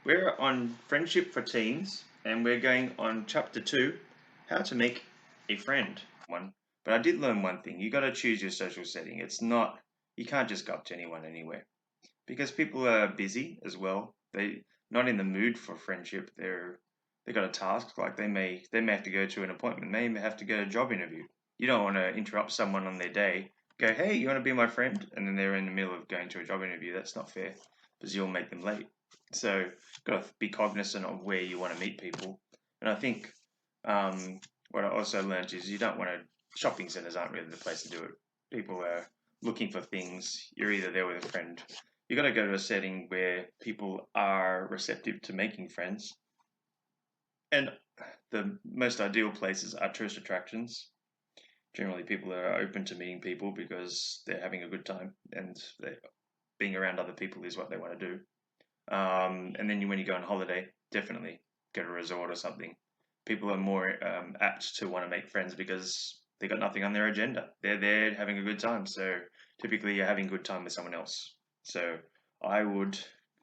We're on Friendship for Teens, and we're going on chapter 2, How to Make a Friend. But I did learn one thing. You got to choose your social setting. It's not, you can't just go up to anyone anywhere because people are busy as well. They not in the mood for friendship. They got a task, like they may have to go to an appointment, they may have to go to a job interview. You don't want to interrupt someone on their day. Go, hey, you want to be my friend? And then they're in the middle of going to a job interview. That's not fair because you'll make them late. So got to be cognizant of where you want to meet people. And I think what I also learned is you don't want to. Shopping centers aren't really the place to do it. People are looking for things. You're either there with a friend. You got to go to a setting where people are receptive to making friends. And the most ideal places are tourist attractions. Generally, people are open to meeting people because they're having a good time, and being around other people is what they want to do. And then when you go on holiday, definitely go to a resort or something. People are more apt to want to make friends because they got nothing on their agenda. They're there having a good time. So typically you're having a good time with someone else. So I would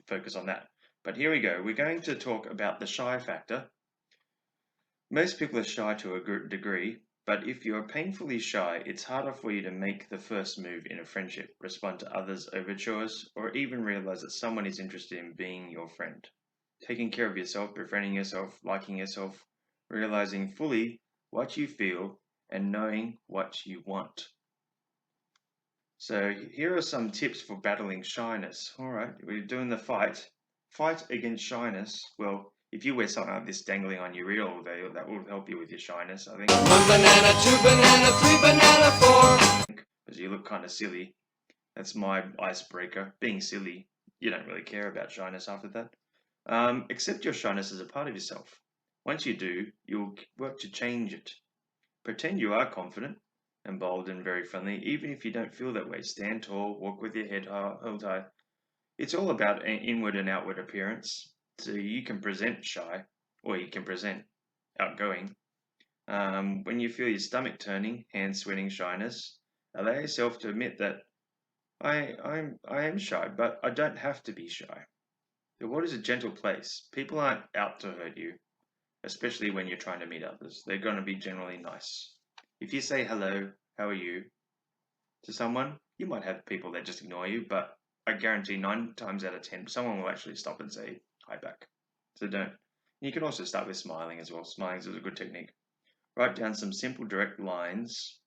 focus on that. But here we go. We're going to talk about the shy factor. Most people are shy to a degree, but if you're painfully shy, it's harder for you to make the first move in a friendship, respond to others' overtures, or even realize that someone is interested in being your friend. Taking care of yourself, befriending yourself, liking yourself, realizing fully what you feel, and knowing what you want. So here are some tips for battling shyness. All right, we're doing the fight. Fight against shyness. Well, if you wear something like this dangling on your ear all day, that will help you with your shyness, I think. 1 banana, 2 banana, 3 banana, 4. Because you look kind of silly. That's my icebreaker. Being silly, you don't really care about shyness after that. Accept your shyness as a part of yourself. Once you do, you'll work to change it. Pretend you are confident and bold and very friendly, even if you don't feel that way. Stand tall, walk with your head held high. It's all about an inward and outward appearance. So you can present shy, or you can present outgoing. When you feel your stomach turning, hands sweating, shyness, allow yourself to admit that I am shy, but I don't have to be shy. The world is a gentle place. People aren't out to hurt you, especially when you're trying to meet others. They're going to be generally nice. If you say hello, how are you to someone, you might have people that just ignore you, but I guarantee 9 times out of 10, someone will actually stop and say hi back. So don't. You can also start with smiling as well. Smiling is a good technique. Write down some simple direct lines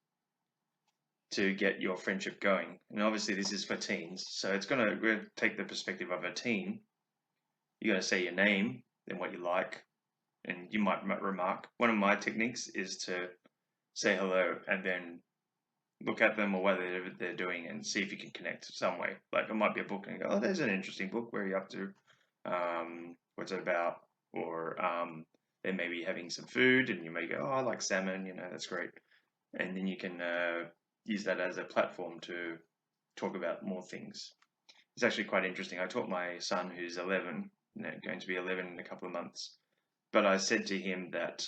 to get your friendship going. And obviously this is for teens, so we're gonna take the perspective of a teen. You gotta say your name, then what you like, and you might remark. One of my techniques is to say hello and then look at them or what they're doing and see if you can connect some way. Like it might be a book and you go, oh, there's an interesting book. Where are you up to? What's it about? Or they may be having some food and you may go, oh, I like salmon. That's great. And then you can use that as a platform to talk about more things. It's actually quite interesting. I taught my son, who's 11, going to be 11 in a couple of months, but I said to him that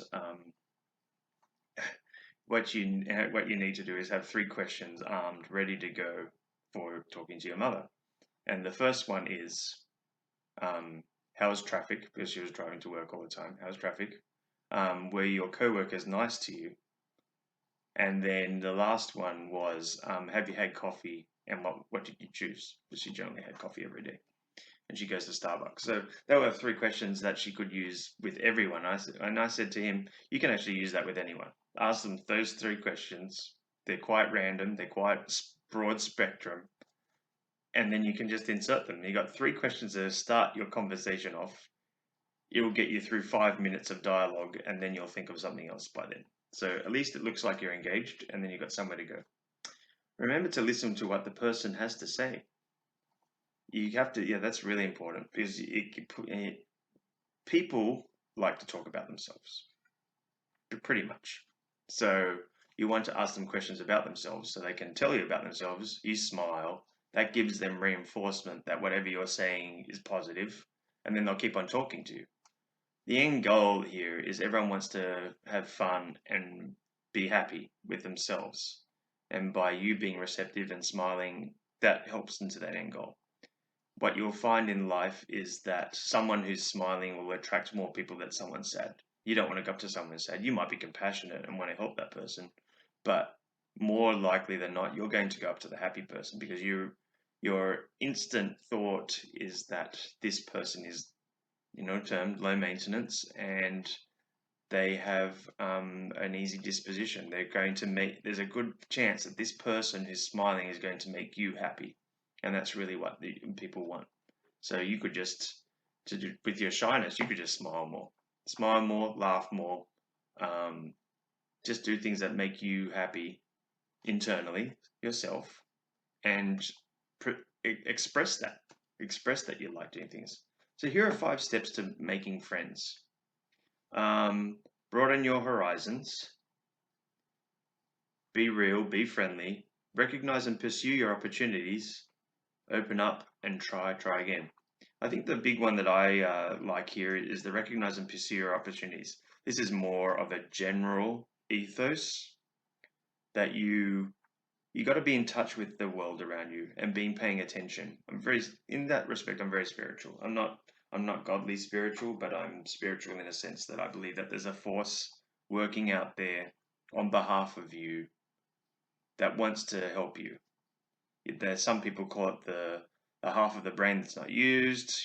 what you need to do is have 3 questions armed, ready to go for talking to your mother. And the first one is, how's traffic? Because she was driving to work all the time. How's traffic? Were your co-workers nice to you? And then the last one was, have you had coffee? And what did you choose? Because she generally had coffee every day. And she goes to Starbucks. So there were 3 questions that she could use with everyone. I said to him, you can actually use that with anyone. Ask them those 3 questions. They're quite random. They're quite broad spectrum. And then you can just insert them. You got 3 questions to start your conversation off. It will get you through 5 minutes of dialogue, and then you'll think of something else by then. So at least it looks like you're engaged, and then you've got somewhere to go. Remember to listen to what the person has to say. You have to, yeah, that's really important because people like to talk about themselves, pretty much. So you want to ask them questions about themselves so they can tell you about themselves. You smile. That gives them reinforcement that whatever you're saying is positive, and then they'll keep on talking to you. The end goal here is everyone wants to have fun and be happy with themselves. And by you being receptive and smiling, that helps into that end goal. what you'll find in life is that someone who's smiling will attract more people than someone sad. You don't want to go up to someone sad. You might be compassionate and want to help that person, but more likely than not, you're going to go up to the happy person because your instant thought is that this person is, termed low maintenance and they have an easy disposition. They're going to make, there's a good chance that this person who's smiling is going to make you happy. And that's really what the people want. So you could just, with your shyness, you could just smile more, laugh more, just do things that make you happy internally yourself, and express that. Express that you like doing things. So here are 5 steps to making friends. Broaden your horizons. Be real, be friendly. Recognize and pursue your opportunities. Open up and try again. I think the big one that I like here is the recognize and pursue your opportunities. This is more of a general ethos that you got to be in touch with the world around you and being paying attention. In that respect, I'm very spiritual. I'm not godly spiritual, but I'm spiritual in a sense that I believe that there's a force working out there on behalf of you that wants to help you. There's some people call it the half of the brain that's not used.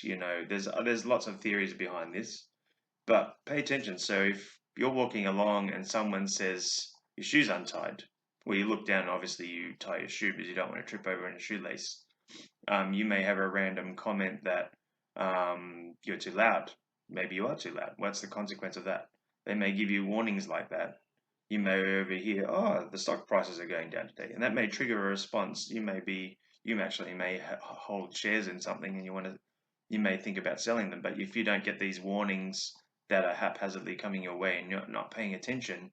There's lots of theories behind this, but pay attention. So if you're walking along and someone says your shoe's untied, well, you look down and obviously you tie your shoe because you don't want to trip over in a shoelace. You may have a random comment that you're too loud. Maybe you are too loud. What's the consequence of that? They may give you warnings like that. You may overhear, oh, the stock prices are going down today, and that may trigger a response. You actually may hold shares in something, and you may think about selling them. But if you don't get these warnings that are haphazardly coming your way and you're not paying attention,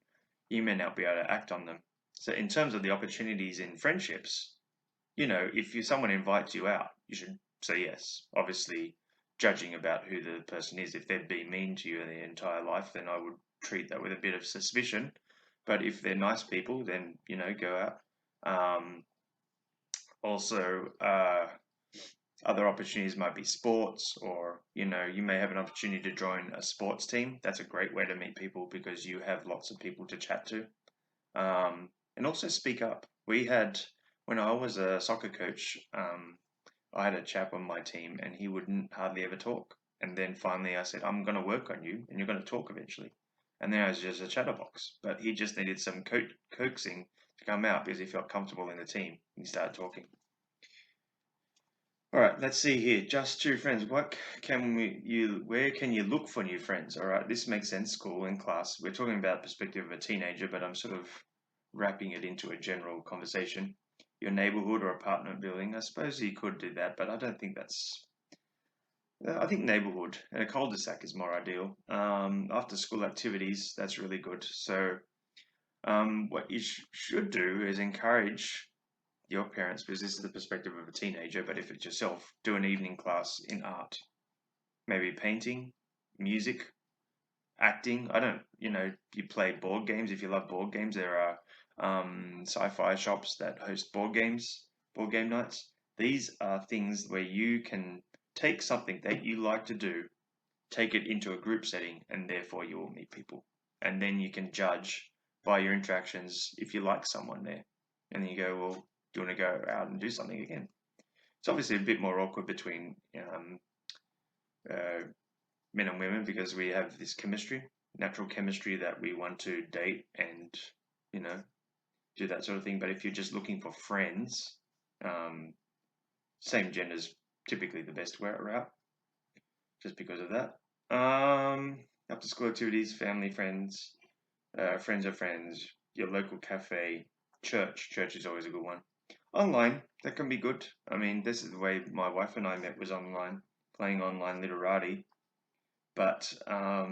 you may not be able to act on them. So, in terms of the opportunities in friendships, if someone invites you out, you should say yes. Obviously, judging about who the person is, if they've been mean to you their entire life, then I would treat that with a bit of suspicion. But if they're nice people, then go out. Also, other opportunities might be sports, or you may have an opportunity to join a sports team. That's a great way to meet people because you have lots of people to chat to, and also speak up. When I was a soccer coach, I had a chap on my team, and he wouldn't hardly ever talk. And then finally, I said, "I'm going to work on you, and you're going to talk eventually." And then I was just a chatterbox, but he just needed some coaxing to come out because he felt comfortable in the team. He started talking. All right, let's see here. Just two friends. Where can you look for new friends? All right, this makes sense. School and class. We're talking about the perspective of a teenager, but I'm sort of wrapping it into a general conversation. Your neighborhood or apartment building. I suppose you could do that, but I don't think that's. I think neighborhood and a cul-de-sac is more ideal. After school activities, that's really good. So, what you should do is encourage your parents, because this is the perspective of a teenager, but if it's yourself, do an evening class in art, maybe painting, music, acting. I don't, you play board games. If you love board games, there are sci-fi shops that host board games, board game nights. These are things where you can take something that you like to do, take it into a group setting, and therefore you will meet people. And then you can judge by your interactions if you like someone there. And then you go, well, do you want to go out and do something again? It's obviously a bit more awkward between men and women because we have this chemistry, natural chemistry that we want to date and, do that sort of thing. But if you're just looking for friends, same gender is typically the best route just because of that. After school activities, family, friends, friends of friends, your local cafe, church. Church is always a good one. Online, that can be good. I mean, this is the way my wife and I met, was online, playing online literati. But I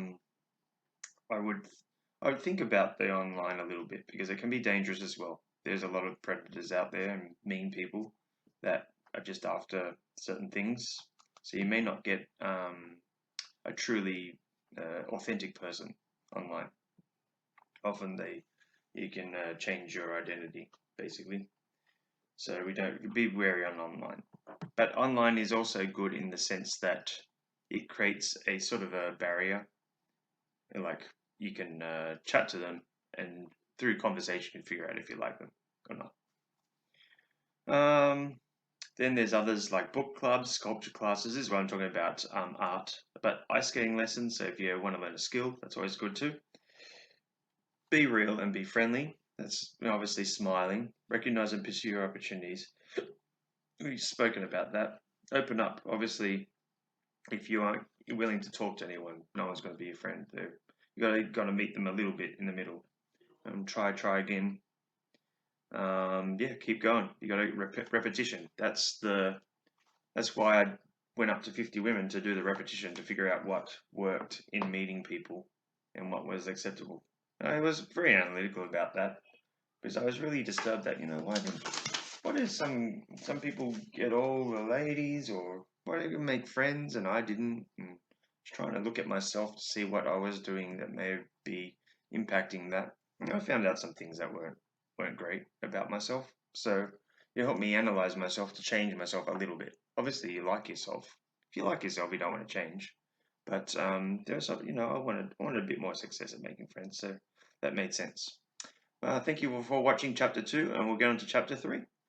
would think about the online a little bit because it can be dangerous as well. There's a lot of predators out there and mean people that are just after certain things. So you may not get a truly authentic person online. Often you can change your identity basically. So we don't be wary on online. But online is also good in the sense that it creates a sort of a barrier. Like you can chat to them, and through conversation, you can figure out if you like them or not. Then there's others like book clubs, sculpture classes. This is what I'm talking about, art, but ice skating lessons. So if you want to learn a skill, that's always good too. Be real and be friendly. That's obviously smiling. Recognize and pursue your opportunities. We've spoken about that. Open up. Obviously, if you aren't willing to talk to anyone, no one's going to be your friend. You got to meet them a little bit in the middle. Try again. Yeah, keep going. You got to repetition. That's why I went up to 50 women to do the repetition to figure out what worked in meeting people and what was acceptable. I was very analytical about that because I was really disturbed that why did some people get all the ladies, or why did they make friends and I didn't? And just trying to look at myself to see what I was doing that may be impacting that. And I found out some things that weren't great about myself. So it helped me analyze myself to change myself a little bit. Obviously, you like yourself. If you like yourself, you don't want to change. But there was some, I wanted a bit more success at making friends, so that made sense. Thank you for watching chapter 2, and we'll go on to chapter 3.